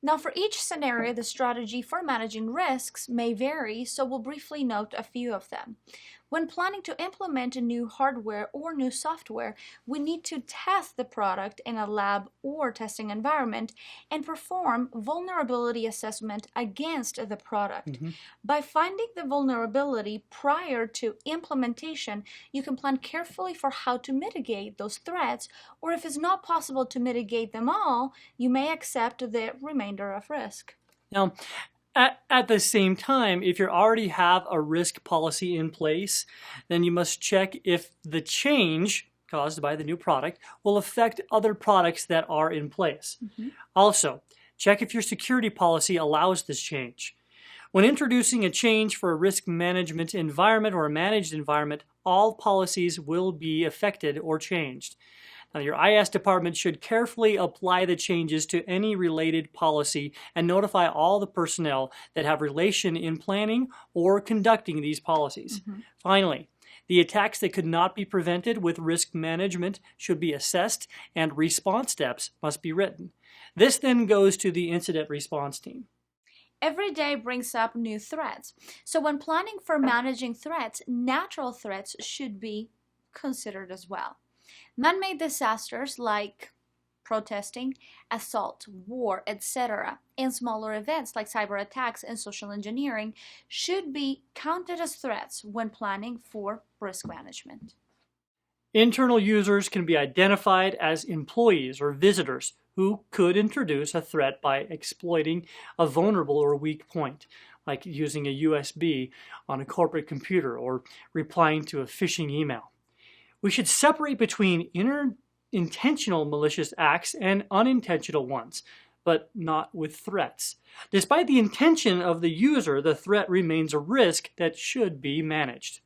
Now, for each scenario, the strategy for managing risks may vary, so we'll briefly note a few of them. When planning to implement a new hardware or new software, we need to test the product in a lab or testing environment and perform vulnerability assessment against the product. By finding the vulnerability prior to implementation, you can plan carefully for how to mitigate those threats, or if it's not possible to mitigate them all, you may accept the remainder of risk. Now, at the same time, if you already have a risk policy in place, then you must check if the change caused by the new product will affect other products that are in place. Also, check if your security policy allows this change. When introducing a change for a risk management environment or a managed environment, all policies will be affected or changed. Now, your IS department should carefully apply the changes to any related policy and notify all the personnel that have relation in planning or conducting these policies. Finally, the attacks that could not be prevented with risk management should be assessed and response steps must be written. This then goes to the incident response team. Every day brings up new threats. So when planning for managing threats, natural threats should be considered as well. Man-made disasters like protesting, assault, war, etc., and smaller events like cyber attacks and social engineering should be counted as threats when planning for risk management. Internal users can be identified as employees or visitors who could introduce a threat by exploiting a vulnerable or weak point, like using a USB on a corporate computer or replying to a phishing email. We should separate between intentional malicious acts and unintentional ones, but not with threats. Despite the intention of the user, the threat remains a risk that should be managed.